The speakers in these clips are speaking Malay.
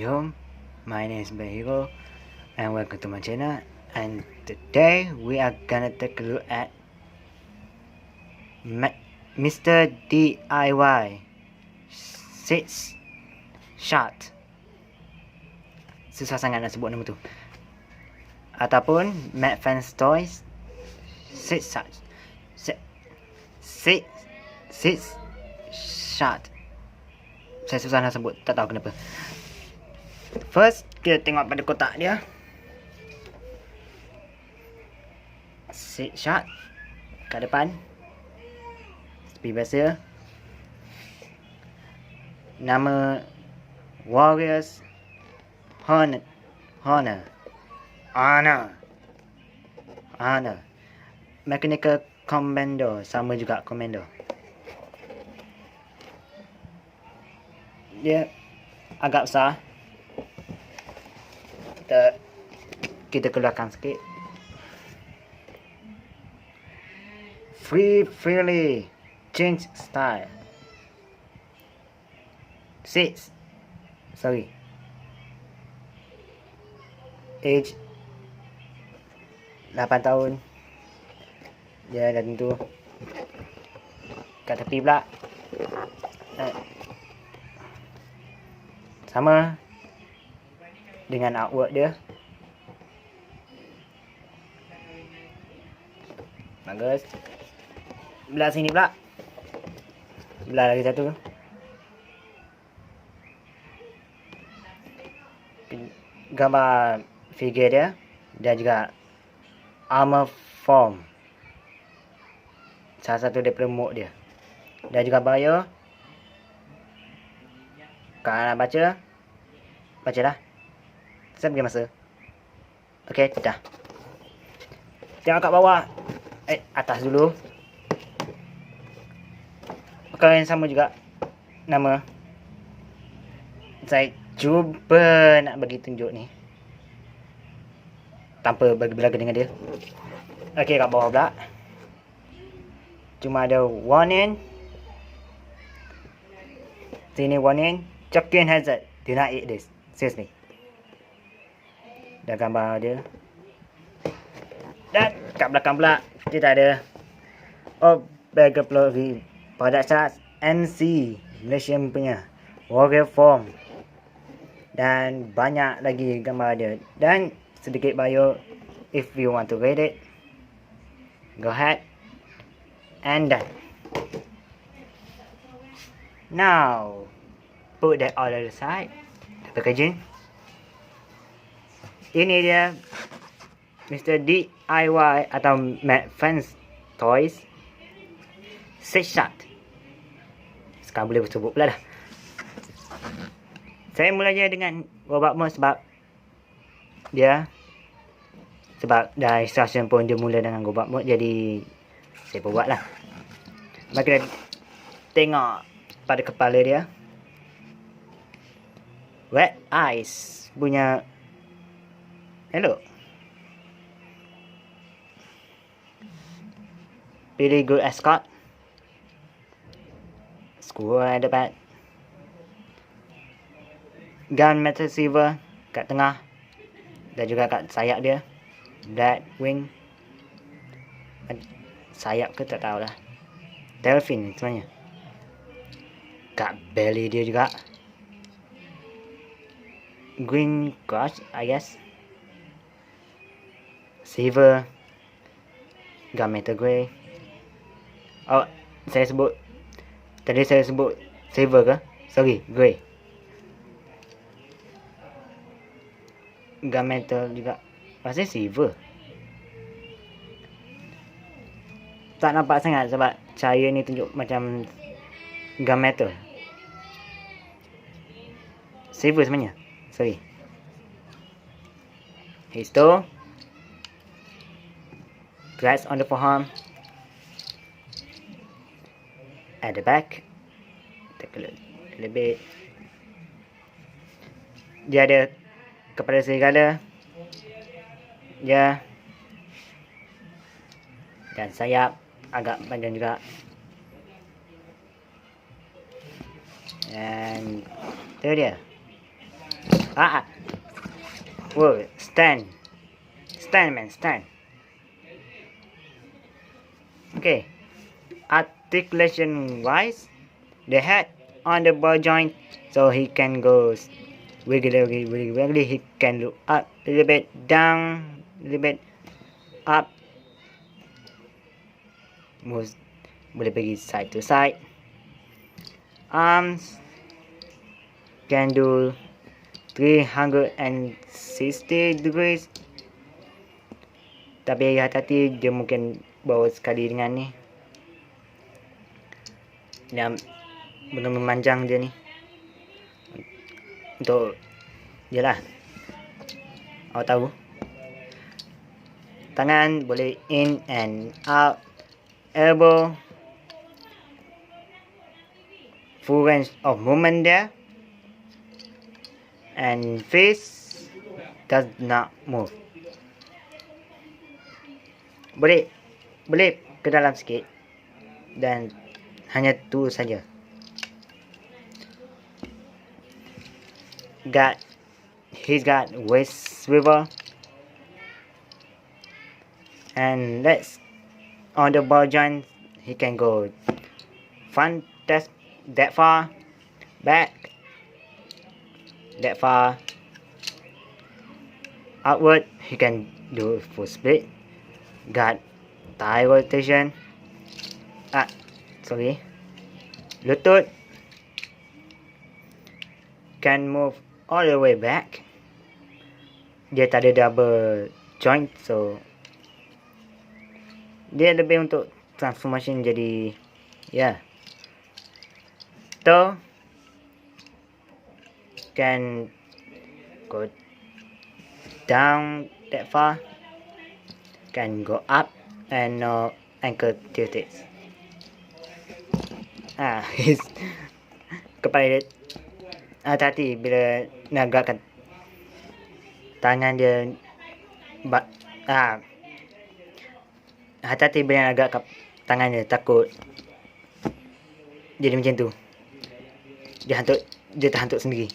Yo, my name is Bahiro and welcome to my channel, and today we are gonna take a look at Mr. DIY 6 Shot. Susah sangat nak sebut nama tu. Ataupun Matt Fans Toys 6 Shot. 6 Shot. Saya susah nak sebut, tak tahu kenapa. First, kita tengok pada kotak dia. 6 shot kat depan. Seperti biasa. Nama Warriors Honor. Mechanical Commando, sama juga Commando. Dia agak besar. Kita keluarkan sikit. Freely change style. 6. Age 8 tahun. Dia dah tentu. Kat tepi pula sama dengan artwork dia. Bagus. Belah sini pula. Belah lagi satu. Gambar figure dia dan juga armor form, salah satu daripada mood dia. Dan juga bio. Kalau nak baca, bacalah. Saya bagi masa. Okey, dah. Tengok kat bawah. Atas dulu. Perkara yang sama juga. Nama. Saya cuba nak bagi tunjuk ni tanpa bagi belaga dengan dia. Okey, kat bawah pula cuma ada warning. Sini warning. Choking hazard. Do not eat this. Seriously. Dah gambar dia. Dan kat belakang pula kita ada Bagger Plovi Product Charts MC Malaysian punya Warrior Form. Dan banyak lagi gambar dia. Dan sedikit bio. If you want to read it, go ahead. And done. Now, put that all aside. Packaging. Ini dia Mr. DIY atau Matt Fans Toys 6 Shot. Sekarang boleh sebut pula dah. Saya mulanya dengan robot mode sebab dah instruction pun dia mula dengan robot mode, jadi saya buat lah. Mari kita tengok pada kepala dia. Red eyes punya. Hello. Really good escort. Screw at the back. Gun metal silver kat tengah dan juga kat sayap dia. Black wing. Sayap ke tak tahulah. Delfin sebenarnya. Kat belly dia juga. Green crush, I guess. Silver. Gun metal grey. Oh, tadi saya sebut silver ke? Sorry, grey. Gun metal juga. Pasal silver. Tak nampak sangat sebab cahaya ni tunjuk macam gun metal. Silver sebenarnya. Sorry. Histo. Glass on the forearm. At the back. Take a look a little bit. Dia ada kepala serigala. Ya. Dan sayap agak panjang juga. Dan itu dia. Whoa, stand. Stand, man, stand. Okay. Articulation wise, the head on the ball joint, so he can go wiggly. He can look up a little bit, down a little bit, up. Boleh pergi side to side. Arms can do 360 degrees. Tapi hati-hati, dia mungkin bawa sekali dengan ni. Dia benar memanjang dia ni. Untuk jelah. Awak tahu. Tangan boleh in and out. Elbow. Full range of movement there. And face does not move. Boleh ke dalam sikit, dan hanya tu saja. He's got waist swivel, and let's on the ball joint. He can go front that far, back that far, outward. He can do full split. Got thigh rotation. Lutut can move all the way back. Dia tak ada double joint, so dia lebih untuk transformation jadi toe can go down that far, can go up, and no ankle tilted. His kepala dia hati-hati bila nak gerakkan tangan dia. Hati-hati bila nak gerakkan tangan dia, takut jadi macam tu. Dia terhantuk sendiri.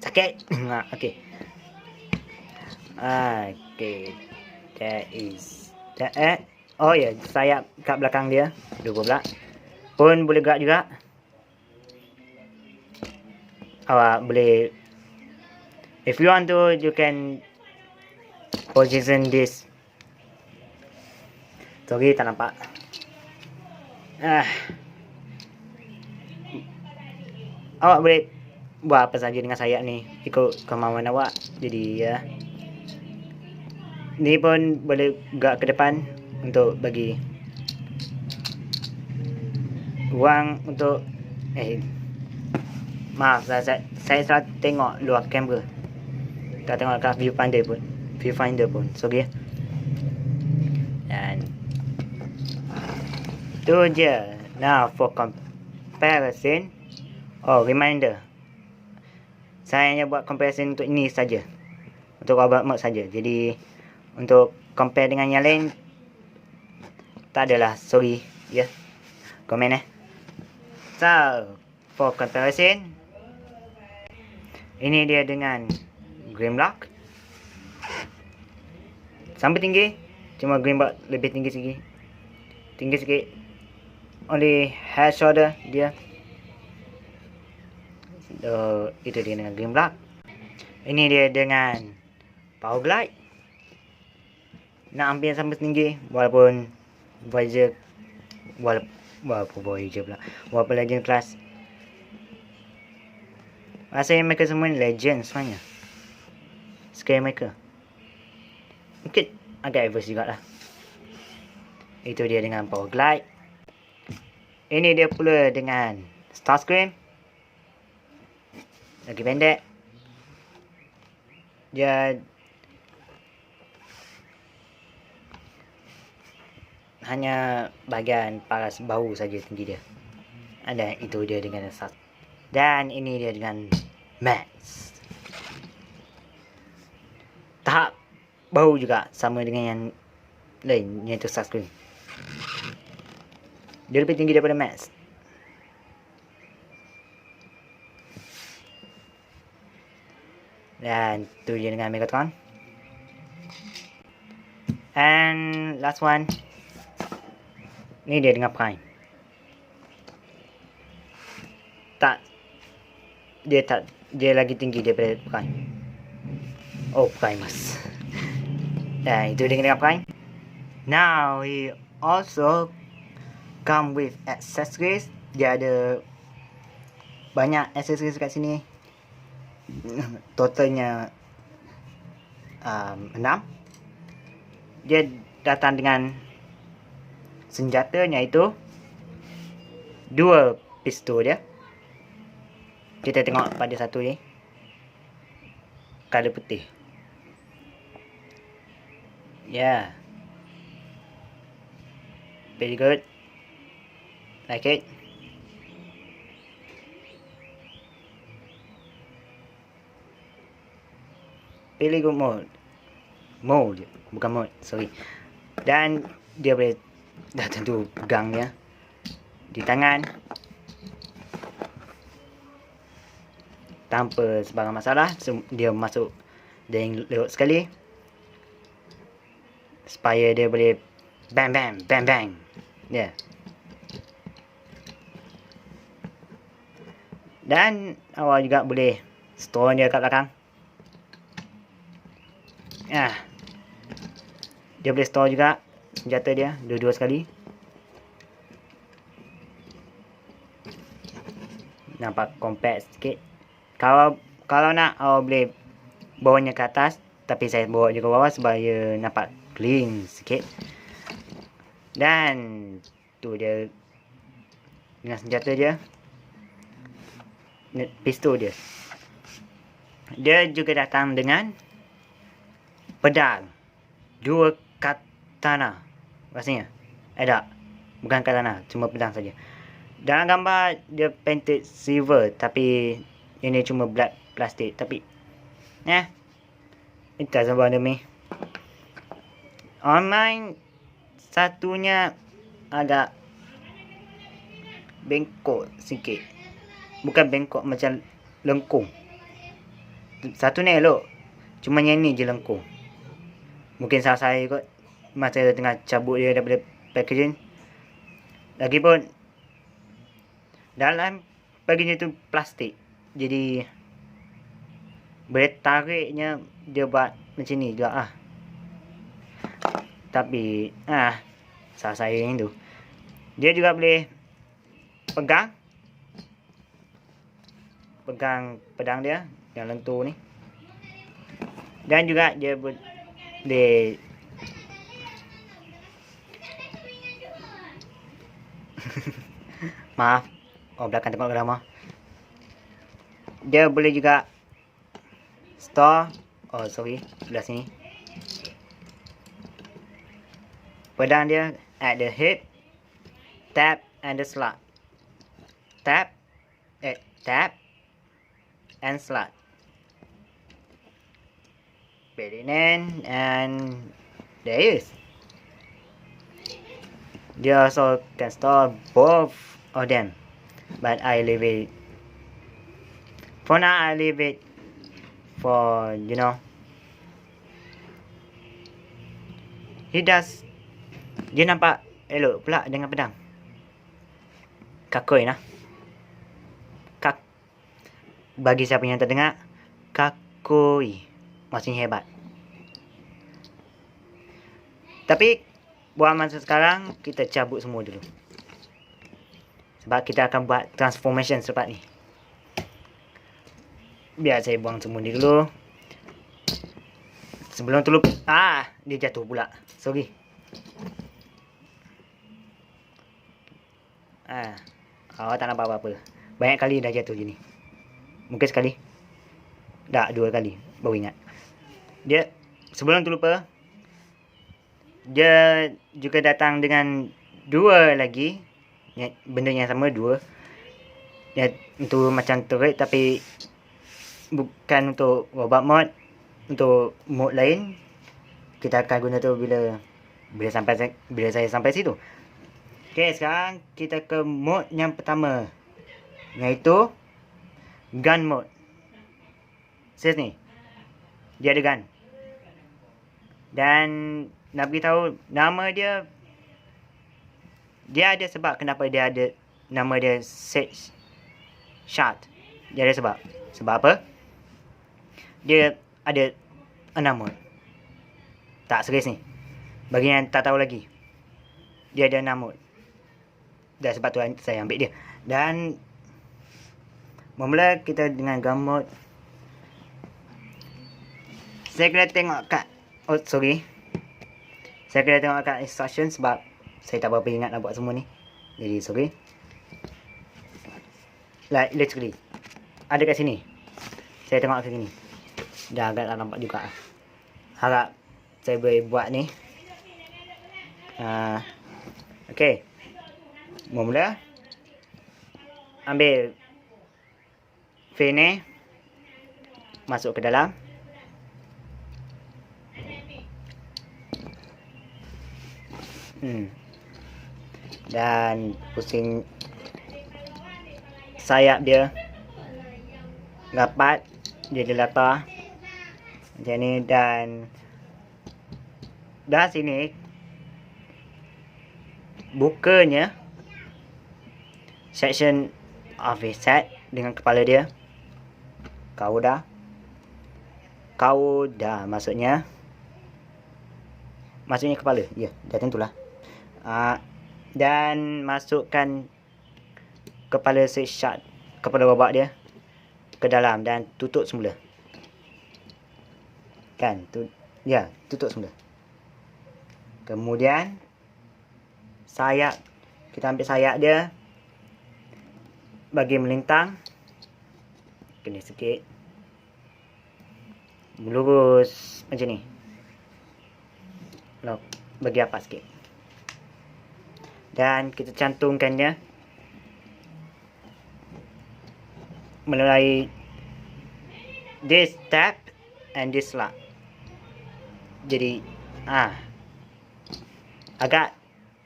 Sakit. Okay. That is that. Oh ya, sayap kat belakang dia, dua pula pun boleh gerak juga. Awak boleh, if you want to, you can position this. Sorry, tak nampak. Awak boleh buat apa saja dengan sayap ni, ikut kemauan awak. Jadi ni pun boleh gerak ke depan untuk bagi ruang untuk maaf, saya salah tengok luar kamera, tak tengok kat viewfinder pun. Sorry. Dan tu je. Now for comparison reminder, saya hanya buat comparison untuk ini saja, untuk robot mode saja. Jadi untuk compare dengan yang lain tak adalah, sorry komen. So for comparison, ini dia dengan Grimlock. Sampai tinggi, cuma Grimlock lebih tinggi sikit. Only head shoulder dia. So itu dia dengan Grimlock. Ini dia dengan Powerglide. Nak ambil sampai tinggi, walaupun Voyager walaupun Legend class. Rasanya mereka semua Legend sebenarnya. Scale mereka mungkin agak adverse jugalah. Itu dia dengan Powerglide. Ini dia pula dengan Starscream. Lagi pendek. Dia hanya bahagian paras bau saja tinggi dia. Dan itu dia dengan Star. Dan ini dia dengan Max. Tahap bau juga sama dengan yang lain, iaitu Starscream. Dia lebih tinggi daripada Max. Dan tu je dengan Megatron. And last one, ni dia dengan Prime. Dia lagi tinggi daripada Prime. Oh, Primus. Dan itu dia dengan Prime. Now we also come with accessories. Dia ada banyak accessories kat sini. Totalnya 6. Dia datang dengan senjatanya itu 2 pistol dia. Kita tengok pada satu ni, color putih. Yeah, very good. Like it. Pilih good mode. Bukan mode, sorry. Dan dia boleh dah tentu pegang dia di tangan tanpa sebarang masalah. Dia masuk dan lewat sekali supaya dia boleh bang bang bang bang. Ya. Yeah. Dan awak juga boleh store dia kat belakang. Dia boleh store juga senjata dia dua-dua sekali. Nampak compact sikit. Kalau nak awak boleh bawanya ke atas, tapi saya bawa je ke bawah supaya nampak clean sikit. Dan tu dia dengan senjata dia, pistol dia. Dia juga datang dengan pedang, 2 katana rasanya. Tak, bukan katana, cuma pedang saja. Dalam gambar dia painted silver, tapi ini cuma black plastik. Tapi it doesn't bother me. Online satunya agak bengkok sikit. Bukan bengkok, macam lengkung. Satu ni elok, cuma yang ni je lengkung. Mungkin salah saya kot masa tengah cabut dia daripada packaging. Lagipun dalam packaging tu plastik, jadi boleh tariknya dia buat macam ni juga . Tapi salah saya yang tu. Dia juga boleh pegang pedang dia yang lentur ni. Dan juga dia boleh maaf, belakang tengok drama. Dia boleh juga store, sebelah sini. Pedang dia at the hip, tap and the slot. Tap and slot. Put it in and there it is. Dia also can store both of them, but I leave it for now. I leave it for dia nampak elok pula dengan pedang. Kakoi nah. Bagi siapa yang tak dengar, kakoi maksudnya hebat. Tapi buat masa sekarang kita cabut semua dulu, sebab kita akan buat transformation selepas ni. Biar saya buang semua ni dulu. Sebelum tu lupa, dia jatuh pula. Sorry. Awak tak nampak apa-apa. Banyak kali dah jatuh je ni. Mungkin sekali. Tak, 2 kali. Baru ingat. Dia, sebelum tu lupa, dia juga datang dengan 2 lagi. Benda yang sama, 2. Untuk macam turret, tapi bukan untuk robot mode. Untuk mode lain, kita akan guna tu bila saya sampai situ. Okay, sekarang kita ke mode yang pertama, iaitu gun mode. Serius ni, Dia ada gun. Dan nak beritahu nama dia ada sebab kenapa dia ada nama dia Sage Shard. Dia ada sebab. Sebab apa? Dia ada 6 mode. Tak serius ni. Bagi yang tak tahu lagi. Dia ada 6 mode. Dan sebab tu saya ambil dia. Dan memula kita dengan gun mode. Saya kena tengok kat saya kena tengok kat instruction sebab saya tak berapa ingat nak buat semua ni. Jadi sorry. Like literally ada kat sini. Saya tengok kat sini. Dah agak tak nampak juga. Harap saya boleh buat ni. Okay. Mula ambil fan ni, masuk ke dalam. Dan pusing sayap dia rapat, dia dilata macam ni. Dan dah sini bukanya section of his set dengan kepala dia. Kau dah maksudnya kepala. Ya, dah tentulah. Dan masukkan kepala Sage Shard, kepala babak dia ke dalam dan tutup semula. Kan? Tutup semula. Kemudian sayap, kita ambil sayap dia, bagi melintang, kena sikit, lurus macam ni. Bagi apa sikit. Dan kita cantumkannya melalui this tab and this slot. Jadi agak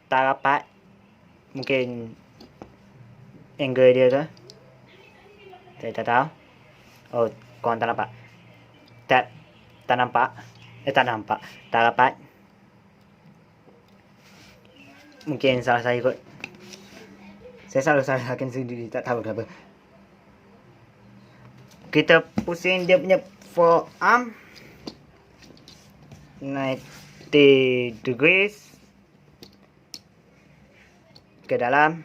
tak rapat, mungkin angle dia ke, saya tak tahu. Oh, korang tak nampak. Tak rapat. Mungkin salah saya kot. Saya selalu salahkan sendiri, tak tahu kenapa. Kita pusing dia punya forearm 90 degrees ke dalam,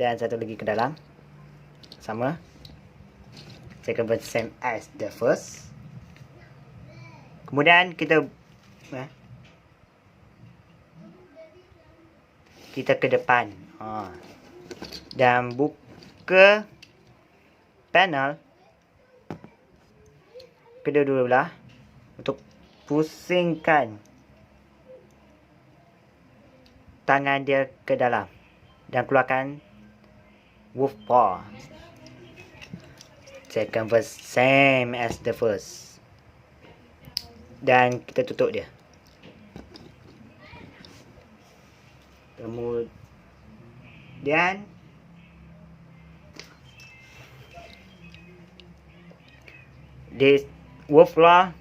dan satu lagi ke dalam, sama. Second one same as the first. Kemudian kita ke depan, dan buka panel kedua-dua belah untuk pusingkan tangan dia ke dalam dan keluarkan wolf paw. Second verse same as the first. Dan kita tutup dia. Kemudian this wolf claw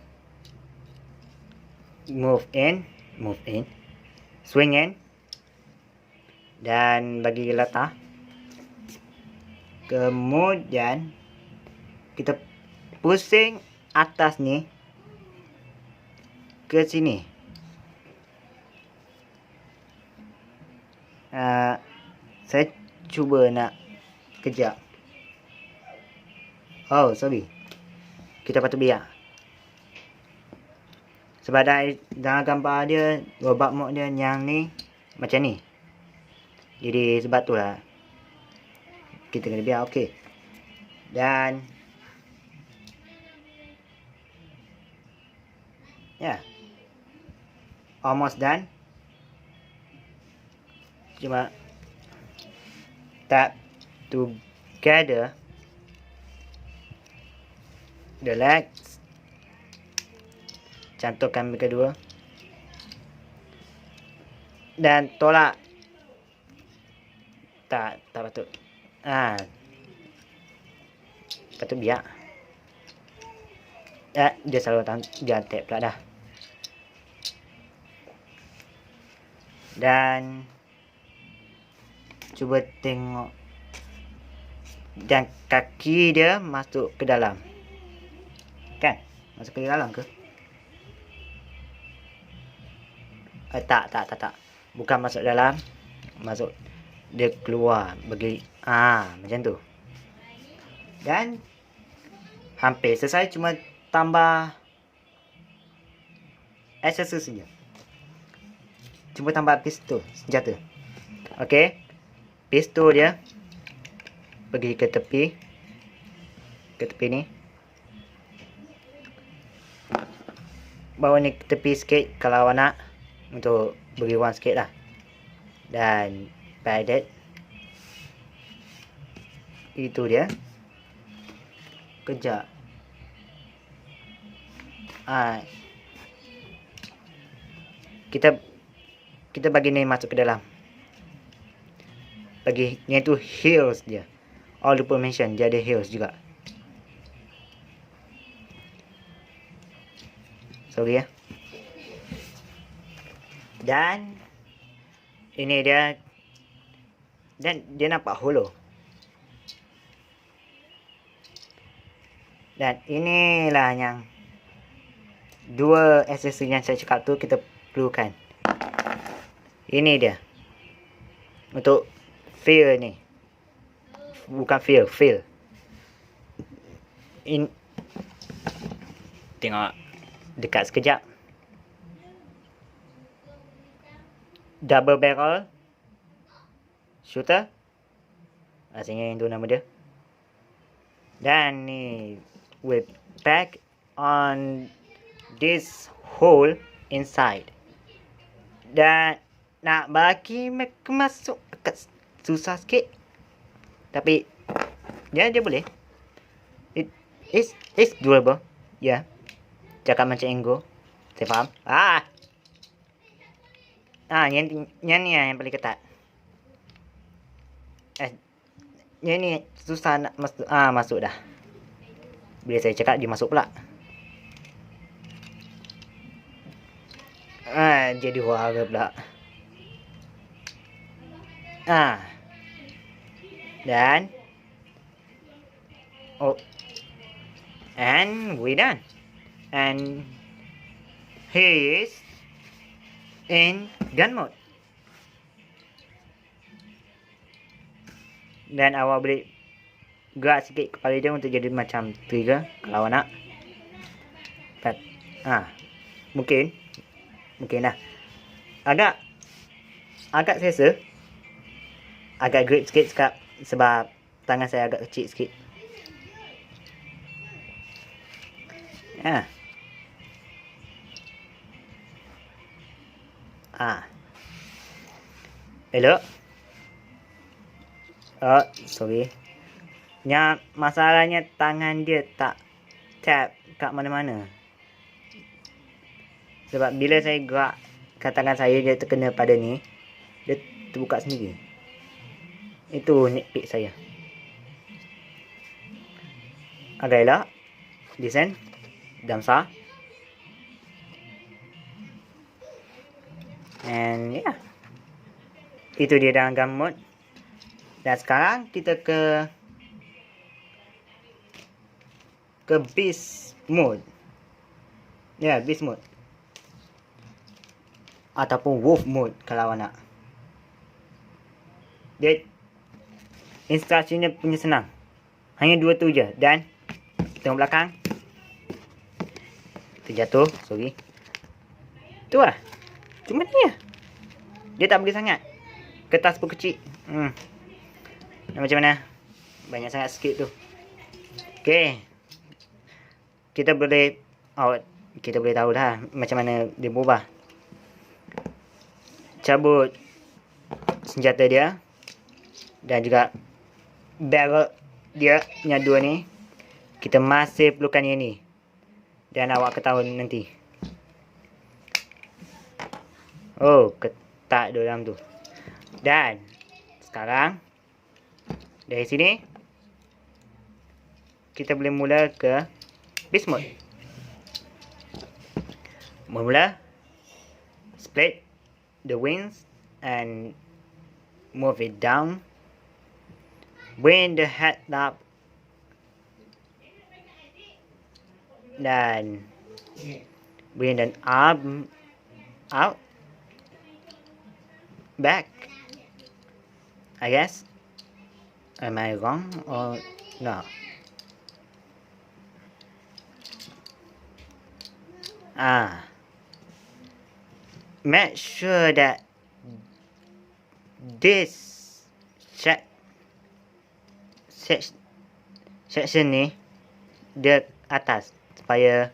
move in, swing in, dan bagi letak. Kemudian kita pusing atas ni ke sini. Saya cuba nak kejap. Oh, sorry. Kita patut biar. Sebab dalam gambar dia, robot mode dia yang ni macam ni. Jadi sebab tu lah kita kena biar. Okey. Dan almost done. Cuma tap together the legs, cantumkan kedua, dan tolak. Tak patut. Patut biar. Dia selalu dia tap pula dah. Dan cuba tengok, dan kaki dia masuk ke dalam, kan? Masuk ke dalam ke? Tak, bukan masuk dalam, masuk, dia keluar bagi macam tu. Dan hampir selesai, cuma tambah aksesoris saja. Cuma tambah pistol senjata. Okey, pistol dia pergi ke tepi ni, bawa ni ke tepi sikit kalau awak nak, untuk beri wang sikit lah. Dan padded, itu dia. Kejap, kita bagi ni masuk ke dalam, bagi ni tu heels dia. Lupa mention dia ada heels juga. Sorry ya. Dan ini dia, dan dia nampak hollow. Dan inilah yang dua aksesoris yang saya cakap tu kita perlukan. Ini dia untuk feel ni, bukan feel. Tengok dekat sekejap. Double barrel shooter, rasanya itu nama dia. Dan ni with back on this hole inside. Dan nak bagi mereka masuk agak susah sikit, tapi dia boleh. It's doable. Ya, cakap macam Enggo, saya faham. Yang ni yang paling ketat. Yang ni susah nak masuk. Masuk dah. Bila saya cakap dia masuk pula. Jadi warga pula. Dan and we done. And he is in gun mode. Dan awak boleh gerak sikit kepala dia untuk jadi macam trigger kalau awak nak. Mungkin lah. Agak selesa. Agak grip sikit sebab tangan saya agak kecil sikit. Elok. Sorry. Yang masalahnya tangan dia tak tap kat mana-mana. Sebab bila saya gerakkan tangan saya, dia terkena pada ni, dia terbuka sendiri. Itu nitpick saya. Agak elok. Design dan besar. And yeah, itu dia dalam gun mode. Dan sekarang kita ke beast mode. Beast mode ataupun wolf mode kalau awak nak. Dia instruksinya punya senang, hanya dua tu je. Dan tengok belakang, terjatuh, sorry. Tu lah, cuma ni lah. Dia tak bagi sangat, kertas pun kecil. Macam mana? Banyak sangat sikit tu. Okay, kita boleh tahu dah macam mana dia berubah. Cabut senjata dia dan juga barrel dia yang dua ni. Kita masih perlukan yang ni, dan awak ketahui nanti. Ketat dalam tu. Dan sekarang dari sini kita boleh mula ke beast mode. Mula split the wings and move it down. Bring the head up dan bring the arm out, back. I guess. Am I wrong or no? Make sure that this section ni dia atas supaya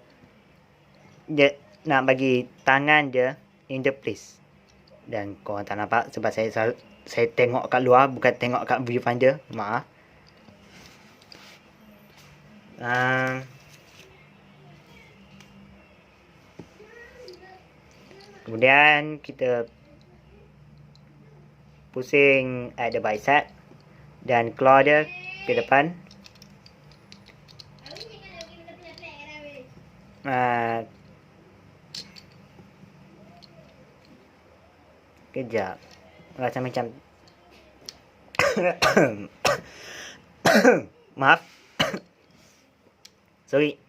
dia nak bagi tangan dia in the place. Dan korang tak nampak sebab saya tengok kat luar, bukan tengok kat viewfinder. Maaf. Kemudian kita pusing at the bicep dan claw dia ke depan. Kejap. Rasa macam maaf. Sorry.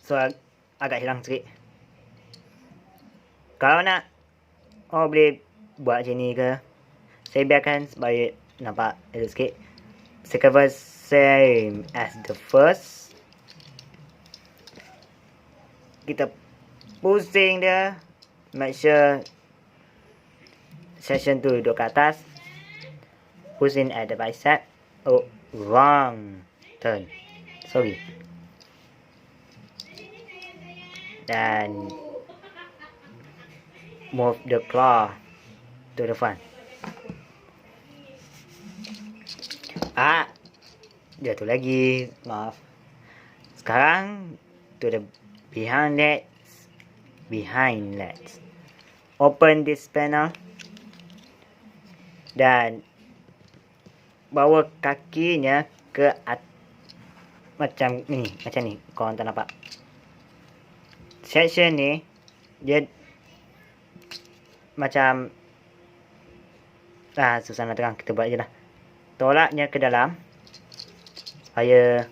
So agak hilang sikit. Kalau nak boleh buat macam ni ke, saya biarkan supaya nampak elok sikit. Second verse same as the first. Kita pusing dia, make sure section tu duduk kat atas. Pusing at the bicep. Oh, wrong turn. Sorry. Dan move the claw to the front. Jatuh lagi. Maaf. Sekarang to the behind legs. Open this panel dan bawa kakinya ke macam ni. Korang tak nampak. Section ni dia macam susah nak terang, kita buat je lah. Tolaknya ke dalam supaya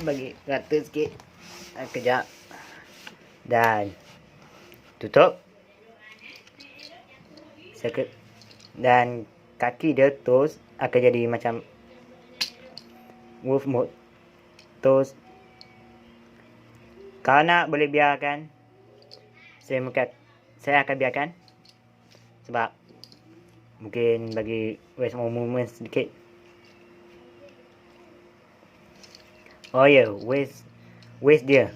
bagi rata sikit. Kejap. Dan tutup. Dan kaki dia terus akan jadi macam wolf mode. Terus kalau nak boleh biarkan. Saya akan biarkan sebab mungkin bagi waste more movement sedikit. Oh ya, waste dia.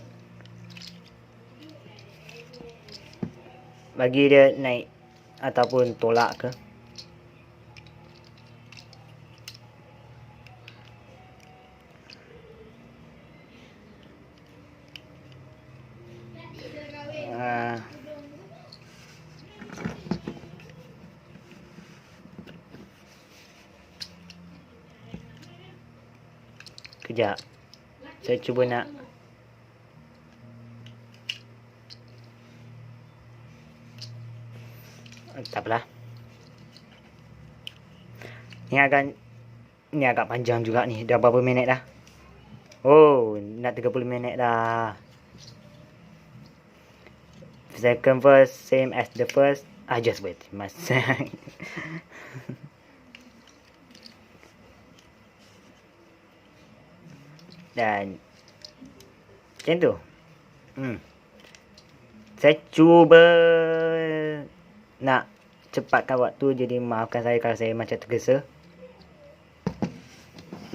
Bagi dia naik ataupun tolak ke. Kejap. Saya cuba nak tak apalah. Ni agak panjang juga ni. Dah berapa minit dah? Oh, nak 30 minit dah. Second verse same as the first. Just wait. Dan macam tu. Saya cuba nak cepatkan waktu, jadi maafkan saya kalau saya macam tergesa.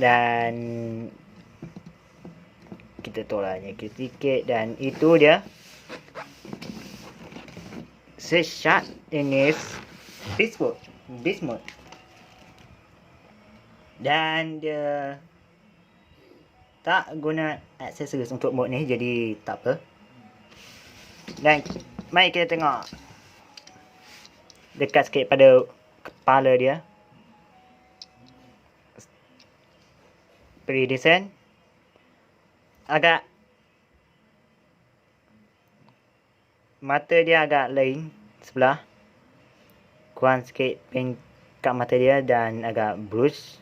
Dan kita tolaknya sikit. Dan itu dia shot in this mode. Dan dia tak guna aksesoris untuk mode ni, jadi tak apa. Dan mari kita tengok dekat sikit pada kepala dia. Pretty decent. Agak mata dia agak lain sebelah. Kurang sikit paint kat mata dia dan agak bruise.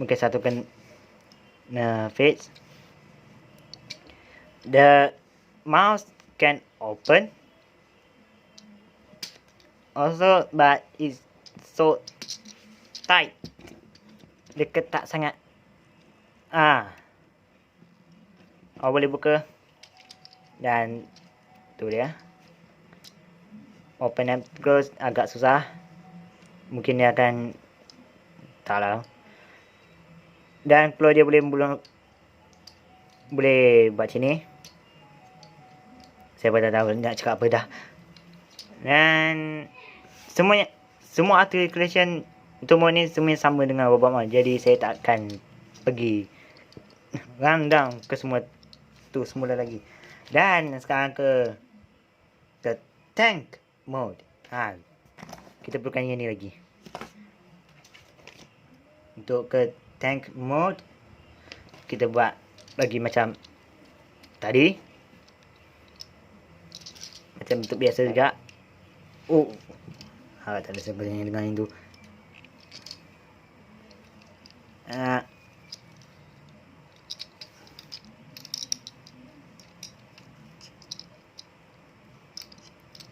Mungkin satu kena fix. The mouse can open. Also, but it's so tight. Dia ketat sangat. Boleh buka. Dan tu dia. Open and close agak susah. Mungkin dia akan tak lah. Dan kalau dia boleh buat sini. Saya pun tak tahu nak cakap apa dah. Dan semua articulation untuk mode ni semuanya sama dengan robot mode. Jadi saya tak akan pergi randang ke semua tu semula lagi. Dan sekarang ke tank mode. Kita perlukan yang ni lagi. Untuk ke tank mode, kita buat lagi macam tadi. Macam bentuk biasa juga. Tak ada sebenarnya dengan itu.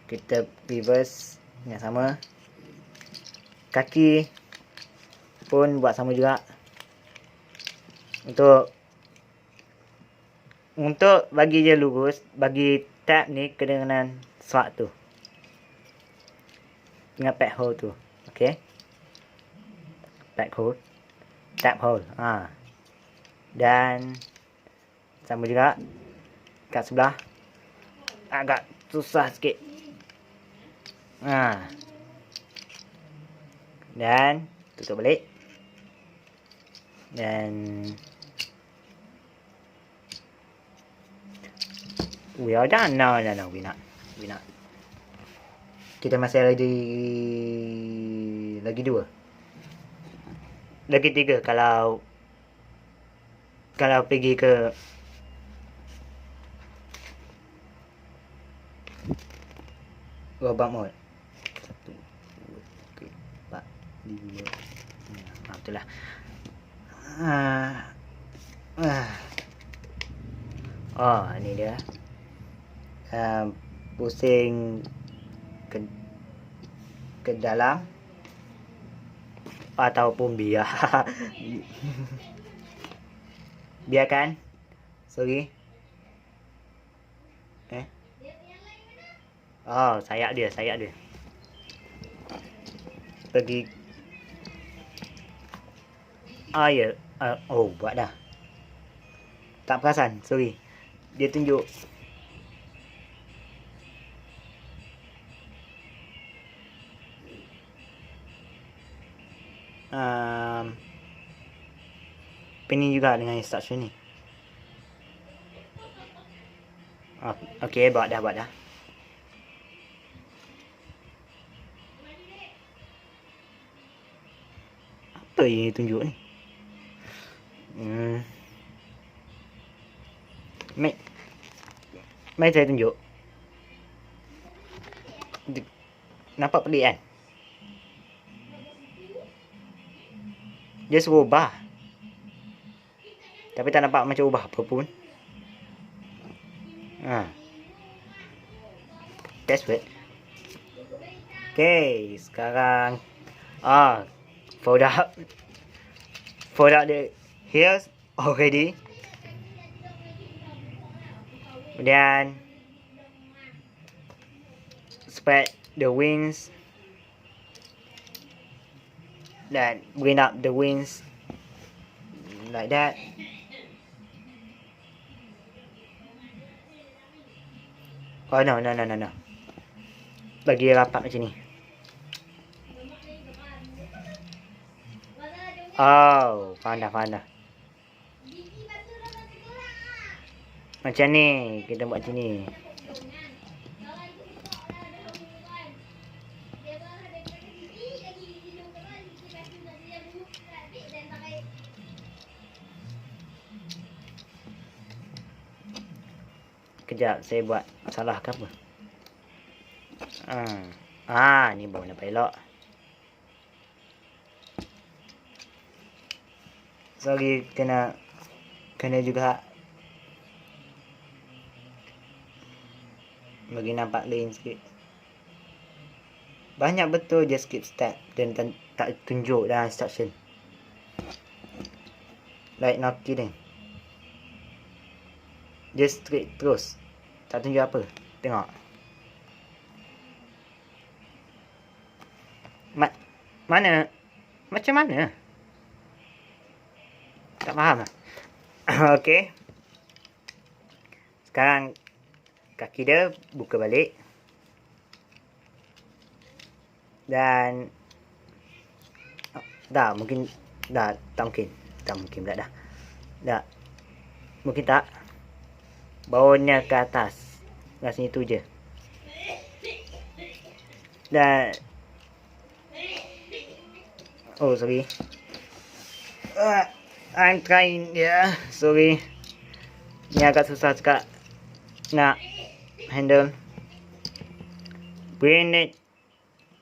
Kita reverse yang sama. Kaki pun buat sama juga. Untuk bagi dia lurus, bagi tab ni kena dengan swat tu. Ingat pad hole tu. Okay. Pad hole. Tab hole. Dan sama juga kat sebelah. Agak susah sikit. Dan tutup balik. Dan we are done. No, we not. Kita masih lagi 2. Lagi 3 kalau pergi ke robot mode. 1, 2, 3, 4, 5. Betul lah. Ni dia. Pusing ke dalam ataupun biarkan. Sorry. Sayap dia. Pergi. Ya. Buat dah. Tak perasan. Sorry. Dia tunjuk. Pening juga dengan instruction ni. Okay, buat dah. Apa yang dia tunjuk ni? Mari saya tunjuk. Nampak pelik kan? Dia suruh ubah. Tapi tak nampak macam ubah apa pun. Password. Okay, sekarang fold out the hairs already. Kemudian spread the wings dan bring up the wings like that. No. Bagi rapat macam ni. Faham dah. Macam ni, kita buat macam ni. kejap saya buat salah ke apa. Ni baru nampak elok. Sorry, kena juga bagi nampak lain sikit. Banyak betul dia skip step dan tak tunjuk dalam instruction. Like Nokia ni. Dia straight terus. Tak tunjuk apa. Tengok. Mana? Macam mana? Tak faham lah. Okey. Sekarang kaki dia buka balik. Dan tak mungkin pula dah. Mungkin tak. Bawanya ke atas. Kat sini tu je. Dan sorry. I'm trying sorry. Ni agak susah juga nak handle. Bring it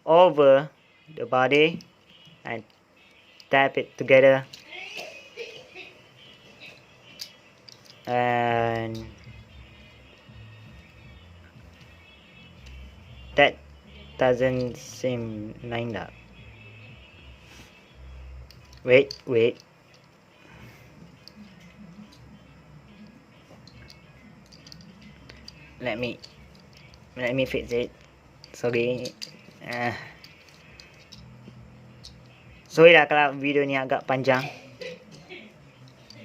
over the body and tap it together, and that doesn't seem lined up. Wait. Let me fix it. Sorry. Sorry lah kalau video ni agak panjang.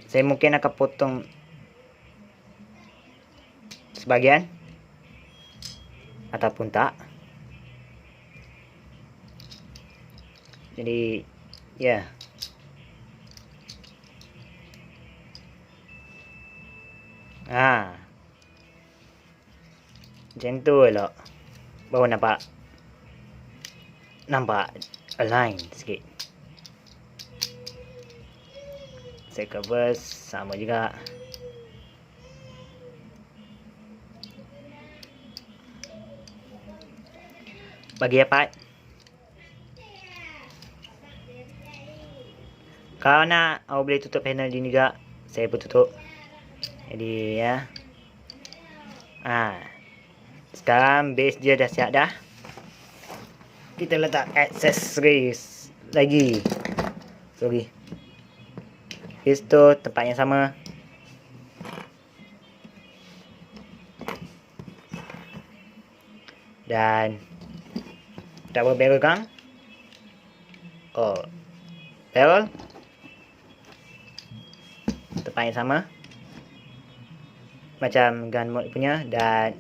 Saya mungkin akan potong sebagian ataupun tak. Jadi macam tu elok. Baru nampak align sikit. Saya cover sama juga. Bagi apa? Kalau nak, awak boleh tutup panel ni juga. Saya pun tutup. Jadi sekarang base dia dah siap dah. Kita letak accessories lagi. Sorry. Base tu tempat yang sama. Dan double barrel gun. Barrel. Tempat yang sama. Macam gun mode punya. Dan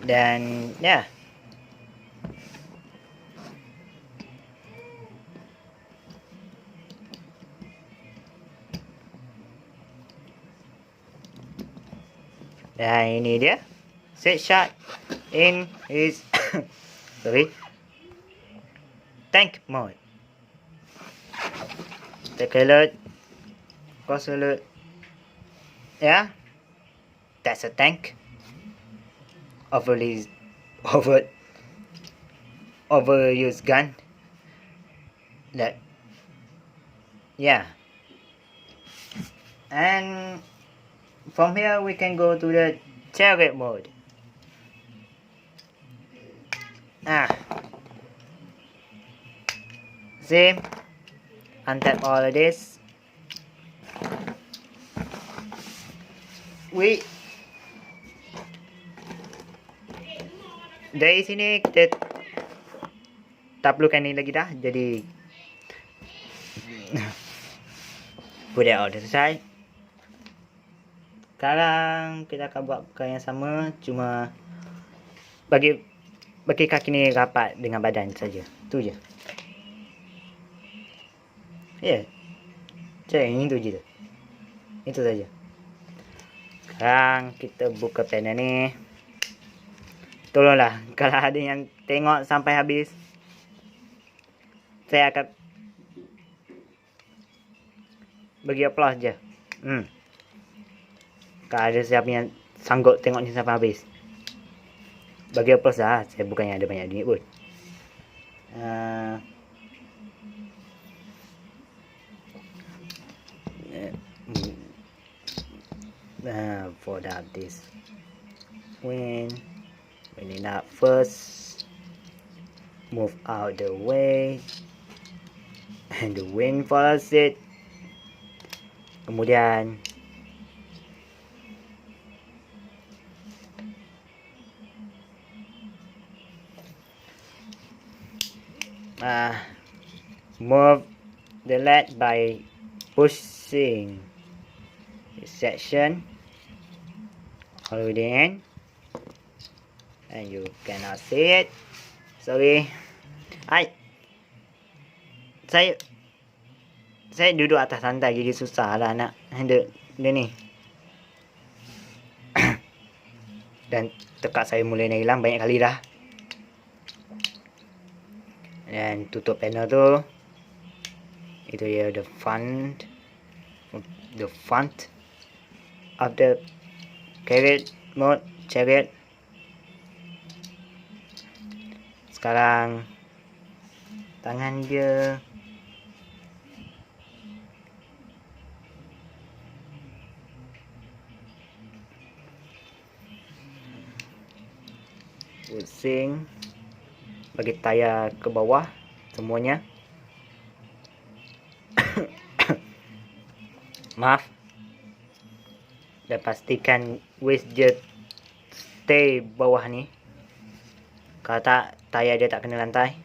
dan ini dia set shot in his tank mode. Take alert, cross alert. That's a tank. Overused gun. And from here we can go to the target mode. See, untap all of this. Dari sini kita tak perlukan ni lagi dah. Jadi put it out the side. Sekarang kita akan buat perkara yang sama, cuma bagi kaki ni rapat dengan badan saja. Tu je. Ini tu je. Itu saja. Sekarang kita buka panel ni. Tolonglah kalau ada yang tengok sampai habis. saya akan bagi applause je. Kalau ada siapa yang sanggup tengok ni sampai habis, bagi applause lah. Saya bukannya ada banyak duit pun. For that this when it up first, move out the way, and the wind follows it. Kemudian move the lead by pushing this section all the way to the end, and you cannot see it. Sorry, saya duduk atas lantai jadi susah lah nak handle dia ni. Dan tekak saya mulai nak hilang banyak kali dah. Dan tutup panel tu. Itu dia the front of the chariot. Sekarang tangan dia pusing, bagi tayar ke bawah semuanya. Maaf. Dan pastikan waist dia stay bawah ni. Kalau tak, tayar dia tak kena lantai.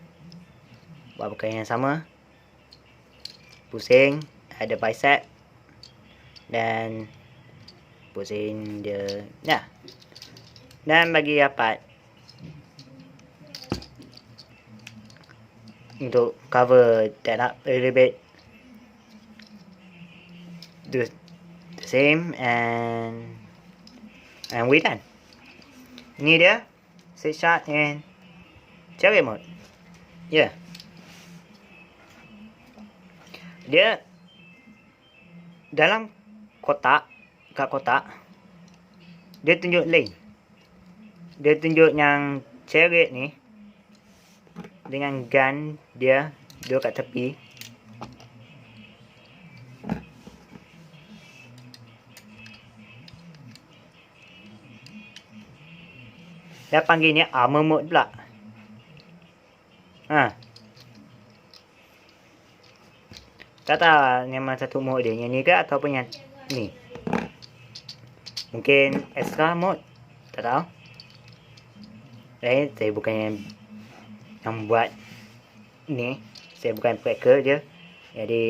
Buat perkara yang sama. Pusing, ada bicep. Dan pusing dia. Ya. Dan bagi rapat. Untuk cover that up a little bit, do the same, and we done. Ini dia six shot and chariot mode. Yeah, dia dalam kotak, kat kotak dia tunjuk lane. Dia tunjuk yang chariot ni dengan gun dia duduk kat tepi. Dia panggil ni armor mode pula. Tak tahu yang mana satu mode dia, yang ni ke ataupun yang ni. Mungkin extra mode, tak tahu. Saya bukan yang buat ni, saya bukan cracker je. Jadi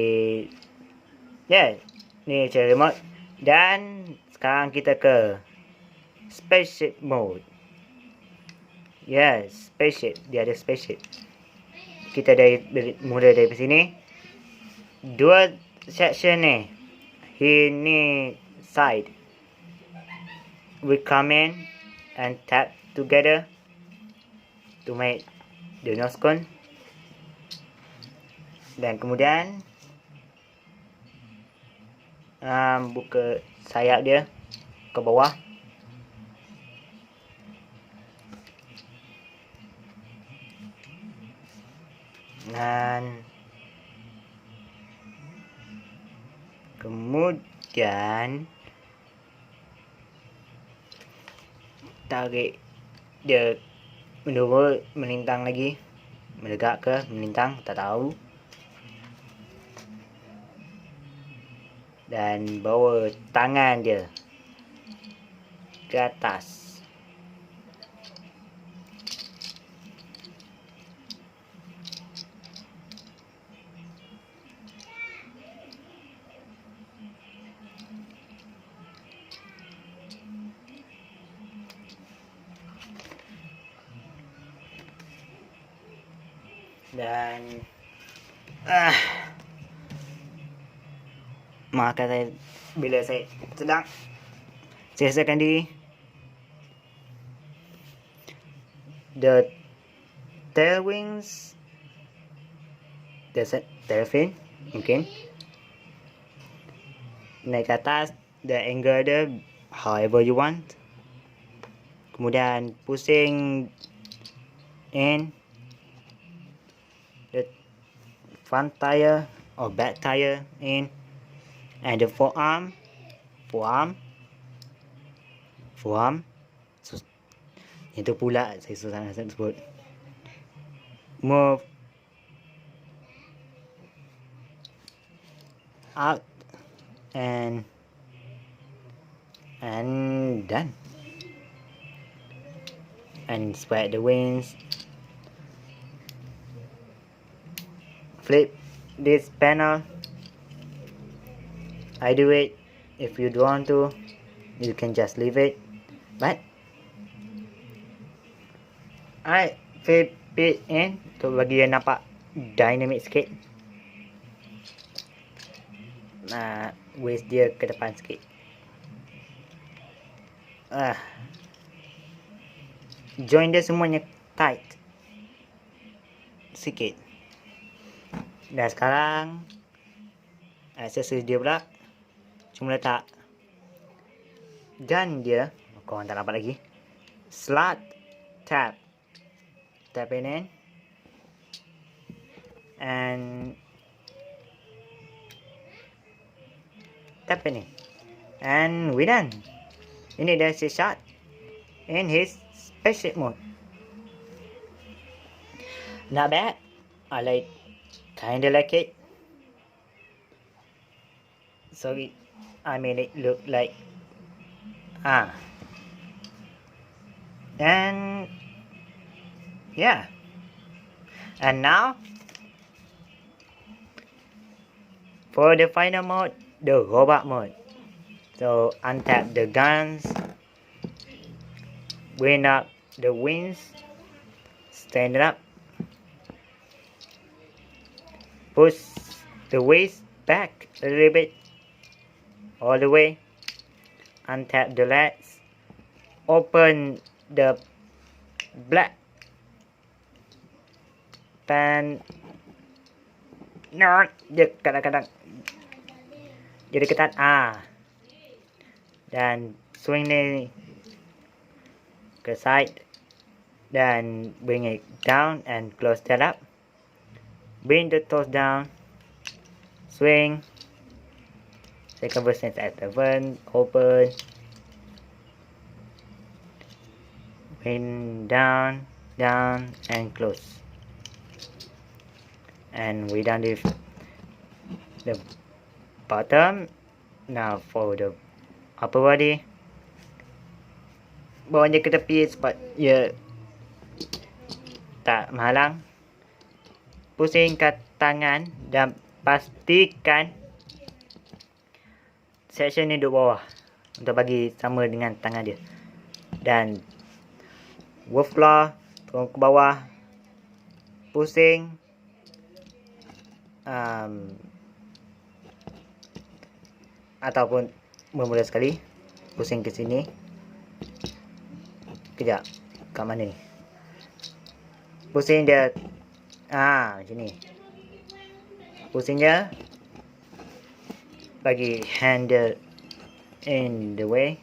ni cara remote. Dan sekarang kita ke spaceship mode. Spaceship, dia ada spaceship. Kita mula dari sini. Dua section ni, ini side, we come in and tap together to make the nose cone. Dan kemudian buka sayap dia ke bawah. Dan kemudian tarik dia menurut, melintang lagi, menegak ke melintang, tak tahu. Dan bawa tangan dia ke atas. Dan maafkan saya bila saya sedang siasakan diri. The Terfin mungkin naik ke atas the angle dia however you want, kemudian pusing in the front tire or back tire in, and the forearm itu pula saya susah nak sebut, move out and done, and spread the wings, flip this panel. I do it. If you don't want to, you can just leave it, but I flip it in untuk bagi dia nampak dynamic sikit. Waist dia ke depan sikit. Join dia semuanya tight sikit. Dan sekarang aksesoris dia pula cuma letak gun dia, korang tak nampak lagi, slot tab in and tap in, and we done. Ini dah shot in his spaceship mode. Not bad. I kinda like it. Sorry, I made it look like and yeah, and now for the final mode, the robot mode. So untap the guns, bring up the wings, stand it up, push the waist back a little bit, all the way, untap the legs, open the black pan, dia kadang-kadang jadi ketat, dan swing ni ke side dan bring it down and close that up, bring the toes down, swing, second version at 7, open, bring down and close, and we done with the bottom. Now for the upper body, bawa dia ke tepi sebab ia tak menghalang. Pusingkan tangan dan pastikan section ni duduk bawah untuk bagi sama dengan tangan dia, dan wolf claw turun ke bawah, pusing ataupun bermula sekali pusing ke sini. Kejap, kat mana ni? Pusing dia macam ni. Pusing dia, bagi handle in the way,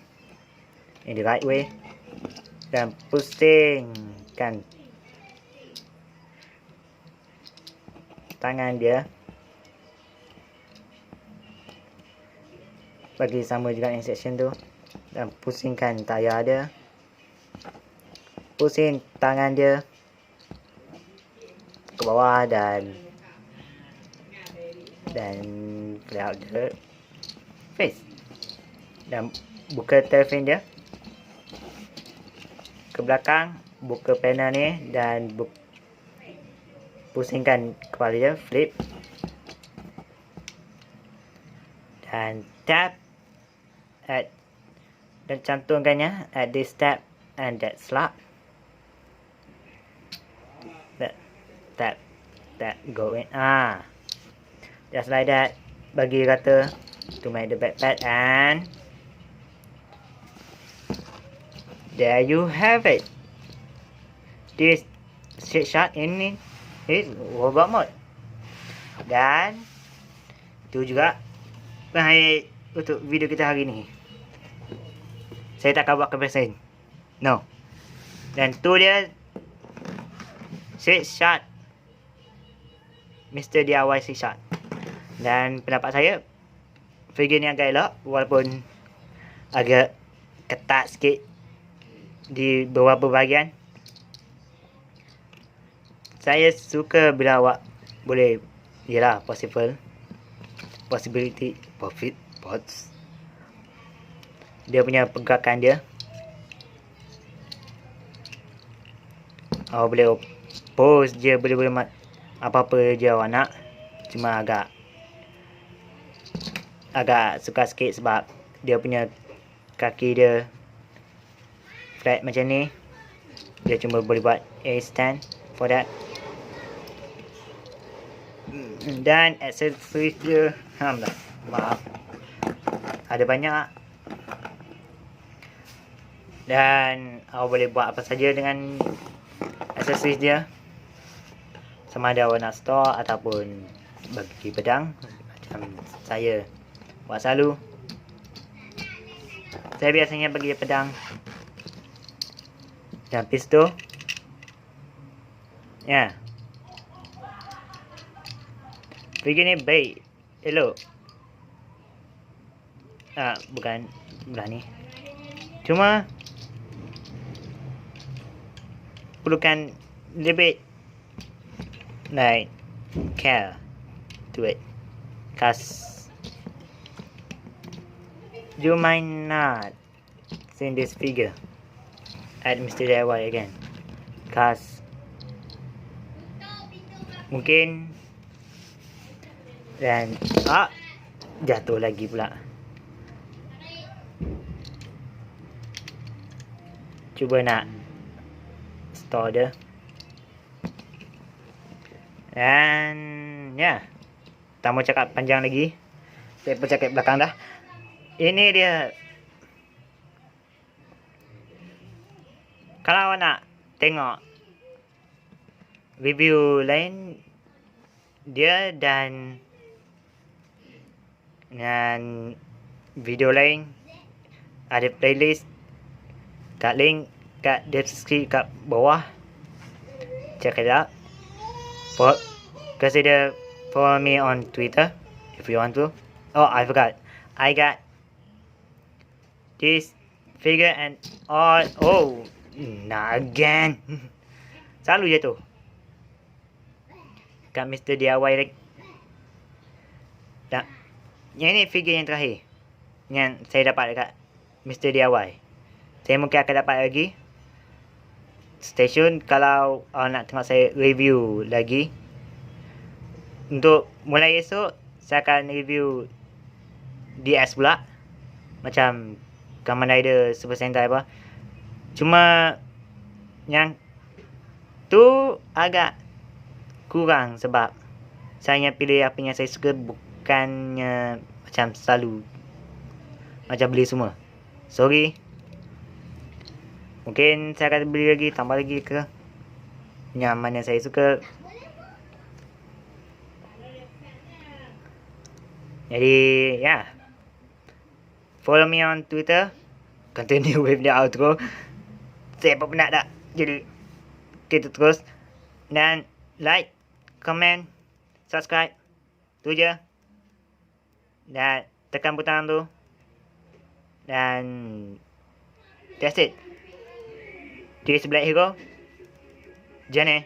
in the right way, dan pusingkan tangan dia bagi sama juga instruction tu, dan pusingkan tayar dia, pusing tangan dia ke bawah dan clear out the face, dan buka telefon dia ke belakang, buka panel ni dan pusingkan kepala dia, flip, dan tap dan cantumkannya at this tap and that slot, that go in, just like that, bagi rata to make the backpack, and there you have it. This shot in his robot mode. Dan itu juga pengakhir untuk video kita hari ni. Saya tak akan buat comparison. No. Dan tu dia Six Shot, Mr. DIY Six Shot. Dan pendapat saya, figure ni agak elok walaupun agak ketat sikit di beberapa bahagian. Saya suka bila awak boleh, yelah, possibility, profit, pots. Dia punya pergerakan dia. Awak boleh pose je, boleh apa-apa je awak nak. Cuma agak suka sikit sebab dia punya kaki dia flat macam ni. Dia cuma boleh buat a stand for that. Dan accessories dia, maaf, ada banyak. Dan awak boleh buat apa saja dengan accessories dia. Sama ada awak nak store ataupun bagi pedang. Macam saya buat selalu. Saya biasanya bagi pedang dan pistol. Ya. Figure ni baik, elok. Bukan belah ni. Cuma perlukan lebih like care to it. Cause you might not see this figure at Mr. DIY again. Cause mungkin dan jatuh lagi pula. Cuba nak store dia. Dan ya, tak mau cakap panjang lagi. Saya pun cakap belakang dah. Ini dia. Kalau awak nak tengok review lain dia dan video lain, ada playlist kat link kat deskripsi kat bawah. Check it out. Consider follow me on Twitter if you want to. Oh, I forgot. I got this figure and all. Oh, not again. Selalu je tu. Kat Mr. DIY lagi. Tak. Yang ni figure yang terakhir yang saya dapat dekat Mr. DIY. Saya mungkin akan dapat lagi. Stay tune kalau nak tengok saya review lagi. Untuk mulai esok, saya akan review DS pula. Macam Kamen Rider Super Sentai apa. Cuma yang tu agak kurang sebab saya pilih apa yang saya suka, bukannya macam selalu macam beli semua. Sorry. Mungkin saya akan beli lagi, tambah lagi ke yang mana saya suka. Jadi ya, follow me on Twitter. Continue with the outro. Saya pun penat dah. Jadi kita terus. Dan like, comment, subscribe. Tu je. Dan tekan butang tu. Dan that's it. Di sebelah hero. Jane.